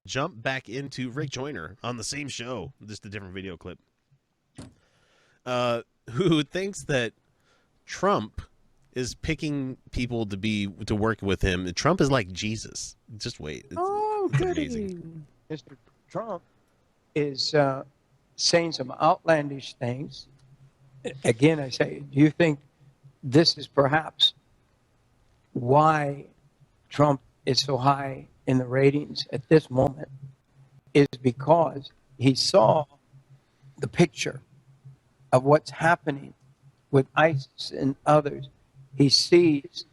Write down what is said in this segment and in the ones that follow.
Jump back into Rick Joyner on the same show, just a different video clip, who thinks that Trump is picking people to work with him. Trump is like Jesus. Just wait. It's amazing. Mr. Trump is saying some outlandish things. Again, I say, do you think this is perhaps why Trump is so high in the ratings at this moment? Is because he saw the picture of what's happening with ISIS and others. He sees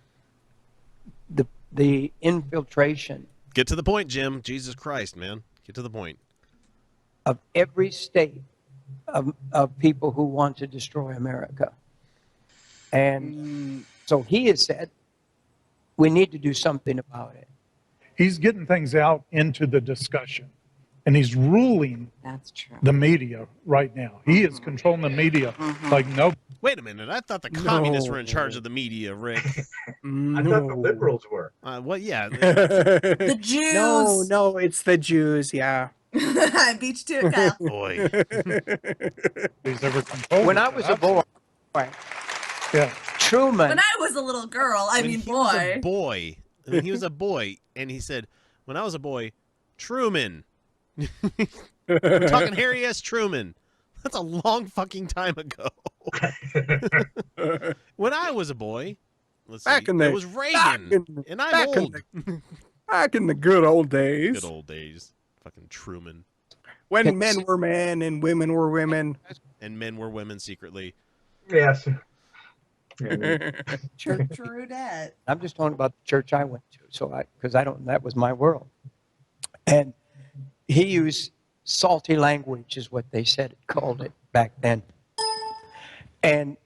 the infiltration. Get to the point, Jim. Jesus Christ, man. Get to the point. Of every state of people who want to destroy America. And so he has said, we need to do something about it. He's getting things out into the discussion, and he's ruling the media right now. He is controlling the media like no. Wait a minute. I thought the communists were in charge of the media, Rick. I thought the liberals were. Well, yeah. The Jews. No, it's the Jews. Yeah. I beat you to it, Kyle. Boy. He's ever controlled When I was a boy, yeah, Truman. When I was a a girl, I mean, boy. When he was a boy, and he said, when I was a boy, Truman. We're talking Harry S. Truman. That's a long fucking time ago. When I was a boy, it was Reagan, and I'm old. Back in the good old days. Good old days. Fucking Truman. When men were men and women were women. And men were women secretly. Yes. True that. I'm just talking about the church I went to, because that was my world. And he used salty language, is what they called it back then. And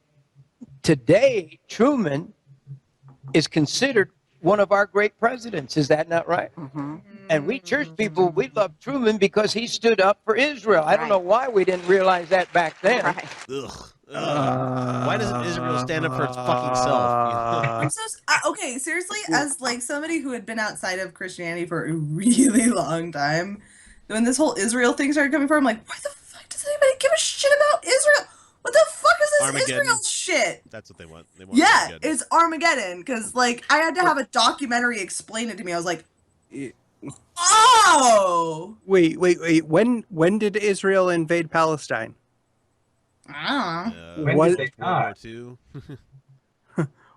today, Truman is considered one of our great presidents. Is that not right? Mm-hmm. And we church people, we love Truman because he stood up for Israel. I don't know why we didn't realize that back then. Right. Ugh. Why doesn't Israel stand up for its fucking self? I'm so okay. Seriously, as like somebody who had been outside of Christianity for a really long time, when this whole Israel thing started coming from, I'm like, why the fuck does anybody give a shit about Israel? What the fuck is this Armageddon. Israel shit? That's what they want. Yeah, Armageddon. it's Armageddon. Because like I had to have a documentary explain it to me. I was like, oh. Wait. When did Israel invade Palestine? I don't know. When did they World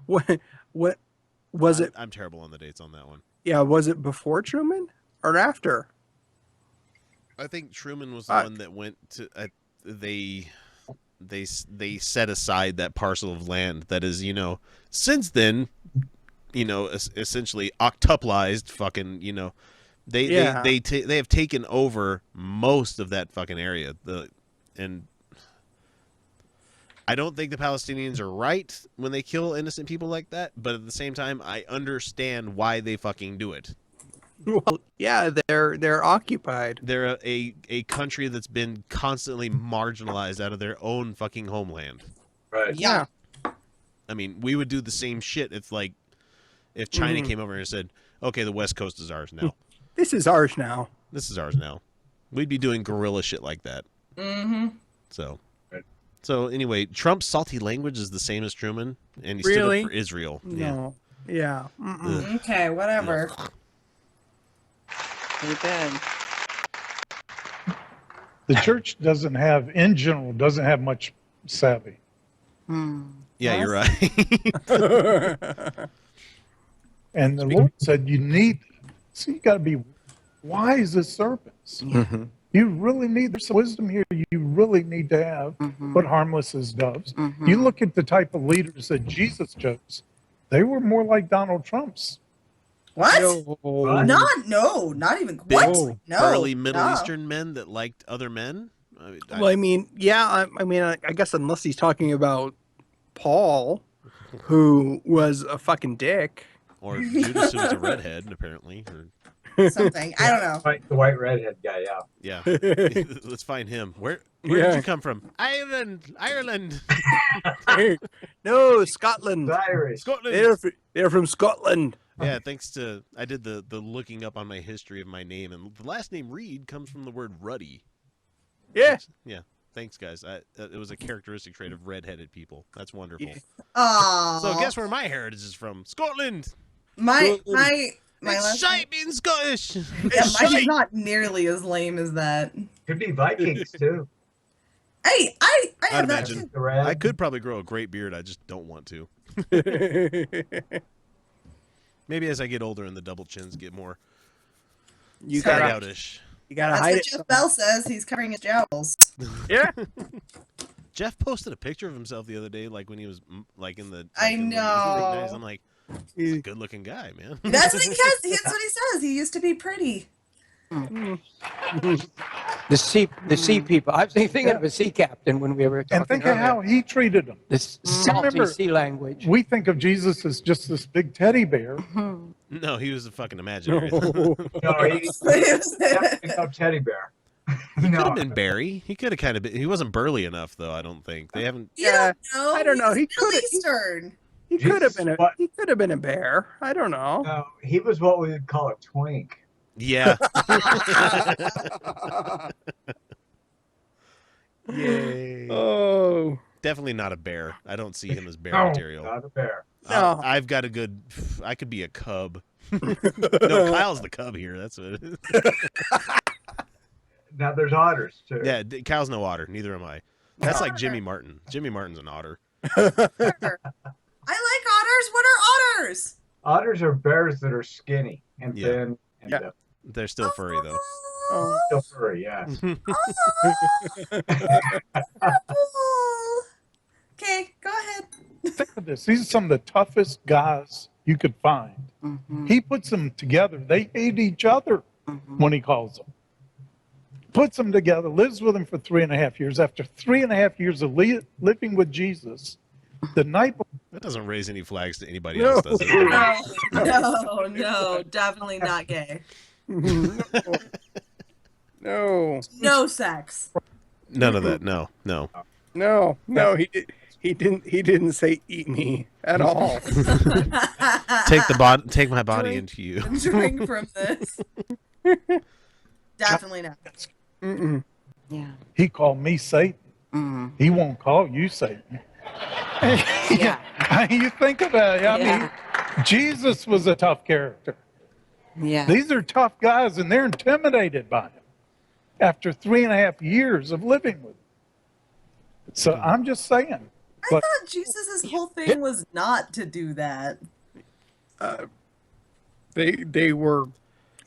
War II. What was it? I'm terrible on the dates on that one. Yeah, was it before Truman or after? I think Truman was the one that went to. They set aside that parcel of land that is, since then, essentially octuplized. Fucking, they have taken over most of that fucking area. And I don't think the Palestinians are right when they kill innocent people like that, but at the same time, I understand why they fucking do it. Well, yeah, they're occupied. They're a country that's been constantly marginalized out of their own fucking homeland. Right. Yeah. I mean, we would do the same shit. It's like if China came over and said, okay, the West Coast is ours now. This is ours now. This is ours now. We'd be doing guerrilla shit like that. Mm-hmm. So anyway, Trump's salty language is the same as Truman, and he stood up for Israel. No. Yeah. Okay, whatever. Amen. The church doesn't have much savvy. Yeah, you're right. And the Lord said, you got to be wise as serpents. Mm-hmm. You really need, there's some wisdom here you really need to have, but harmless as doves. You look at the type of leaders that Jesus chose, they were more like Donald Trump's. What? No. Not even. What? No. Burly Middle Eastern men that liked other men? I guess unless he's talking about Paul, who was a fucking dick. Or Judas, who was a redhead, apparently. Something. I don't know. The white redhead guy, yeah. Yeah. Let's find him. Where did you come from? Ireland. No, Scotland. Irish. Scotland. They're from Scotland. Yeah, thanks to I did the looking up on my history of my name, and the last name Reed comes from the word ruddy. Yeah. Yeah. Thanks, guys. It was a characteristic trait of red-headed people. That's wonderful. Yeah. Aww. So guess where my heritage is from? Scotland. My It's last shite being Scottish. yeah, mine's not nearly as lame as that. Could be Vikings too. Hey, I have that imagine. too. I could probably grow a great beard. I just don't want to. Maybe as I get older and the double chins get more You spread gotta, outish. you gotta That's hide what it. Jeff Bell says. He's covering his jowls. Yeah. Jeff posted a picture of himself the other day, like when he was like in the. I in the movie know. days. I'm like, he's a good-looking guy, man. That's what he says. That's what he says. He used to be pretty. The sea people. I was thinking of a sea captain when we were talking. And think of how he treated them. this salty Remember, sea language. We think of Jesus as just this big teddy bear. No, he was a fucking imaginary. No. No, he's definitely no teddy bear. He could have been Barry. He could have kind of been. He wasn't burly enough, though. I don't think they haven't. You don't know. I don't know. He He's Middle could Eastern. He could have Jesus, been a what? he could have been a bear. I don't know. No, he was what we would call a twink. Yeah. Yay. Oh. Definitely not a bear. I don't see him as bear No, material. not a bear. No. I've got a good. I could be a cub. No, Kyle's the cub here. That's what it is. Now there's otters too. Yeah, Kyle's no otter. Neither am I. That's like Jimmy Martin. Jimmy Martin's an otter. I like otters. What are otters? Otters are bears that are skinny and Yeah. thin and Yeah. They're still furry, though. Oh. still furry. Yeah. Okay, go ahead. Think of this. These are some of the toughest guys you could find. He puts them together. They hate each other when he calls them. Puts them together, lives with them for 3.5 years. After 3.5 years of living with Jesus, the night That doesn't raise any flags to anybody else, does it? No, definitely not gay. No. No sex. None of that. No. No. He didn't say eat me at all. Take my body into you. Drink from this. Definitely not. Mm-mm. Yeah. he called me Satan, he won't call you Satan. Yeah. You think about it. I Yeah. mean, Jesus was a tough character. Yeah. These are tough guys, and they're intimidated by him after 3.5 years of living with him. So I'm just saying. I But thought Jesus' whole thing was not to do that. They were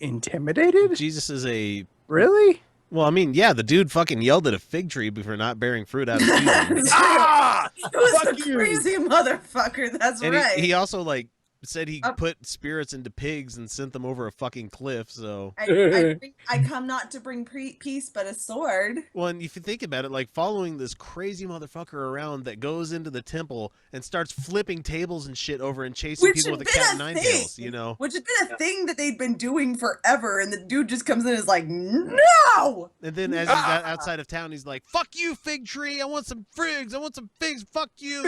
intimidated? Jesus is a. Really? Well, I mean, yeah, the dude fucking yelled at a fig tree for not bearing fruit out of season. Ah! He was Fuck a you. crazy motherfucker. That's And right. he also like said he put spirits into pigs and sent them over a fucking cliff. So I come not to bring peace, but a sword. well, and if you think about it, like following this crazy motherfucker around that goes into the temple and starts flipping tables and shit over and chasing Which people had with a been cat a and nine thing. tails, you know. Which had been a thing that they'd been doing forever, and the dude just comes in and is like, no! And then as he's outside of town, he's like, "Fuck you, fig tree! I want some figs! I want some figs! Fuck you!"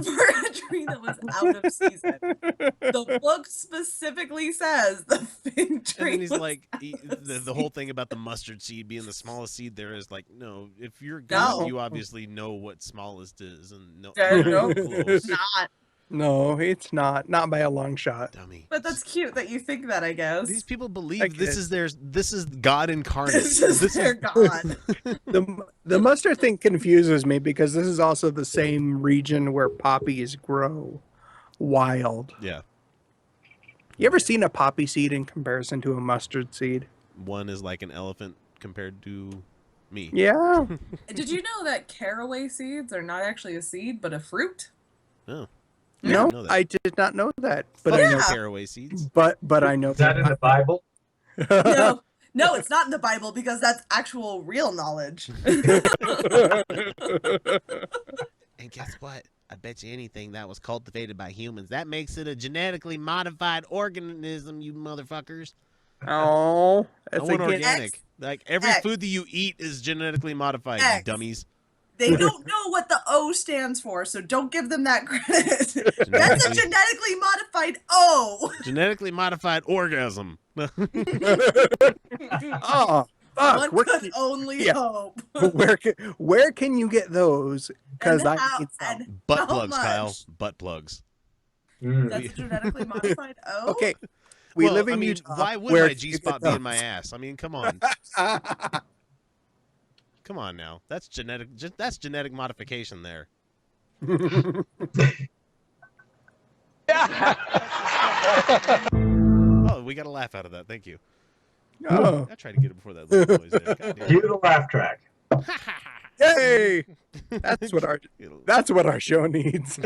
For a tree that was out of season. The book specifically says the fig tree. And then he's was like, out of the whole thing about the mustard seed being the smallest seed there is like, no, if you're good, No. you obviously know what smallest is, and no, No, close. not. No, it's not. Not by a long shot. Dummy. But that's cute that you think that, I guess. These people I believe get this it. is God incarnate. This is their god. The mustard thing confuses me because this is also the same region where poppies grow wild. Yeah, You ever seen a poppy seed in comparison to a mustard seed? one is like an elephant compared to me. Yeah. Did you know that caraway seeds are not actually a seed, but a fruit? Oh, No, didn't know that. I did not know that. But Fuck I you, know. Yeah. caraway seeds. But I know Is that in the Bible? No, it's not in the Bible because that's actual real knowledge. And guess what? I bet you anything that was cultivated by humans. That makes it a genetically modified organism, you motherfuckers. Oh, I that's want again. organic. Like every X. food that you eat is genetically modified, you X. dummies. They don't know what the O stands for, so don't give them that credit. That's a genetically modified O. Genetically modified orgasm. Oh, fuck. One could only hope. Where can you get those? Because And I how- need some. and Butt how plugs, Kyle. much? Butt plugs. That's a genetically modified O? Okay. We Well, live in I mean, Utah. why would where my you G get spot be in my those. ass? I mean, come on. Come on now. That's genetic modification there. Oh, we got a laugh out of that. Thank you. Oh. I tried to get it before that little noise there. God damn Cue the laugh track. Yay! That's what our show needs.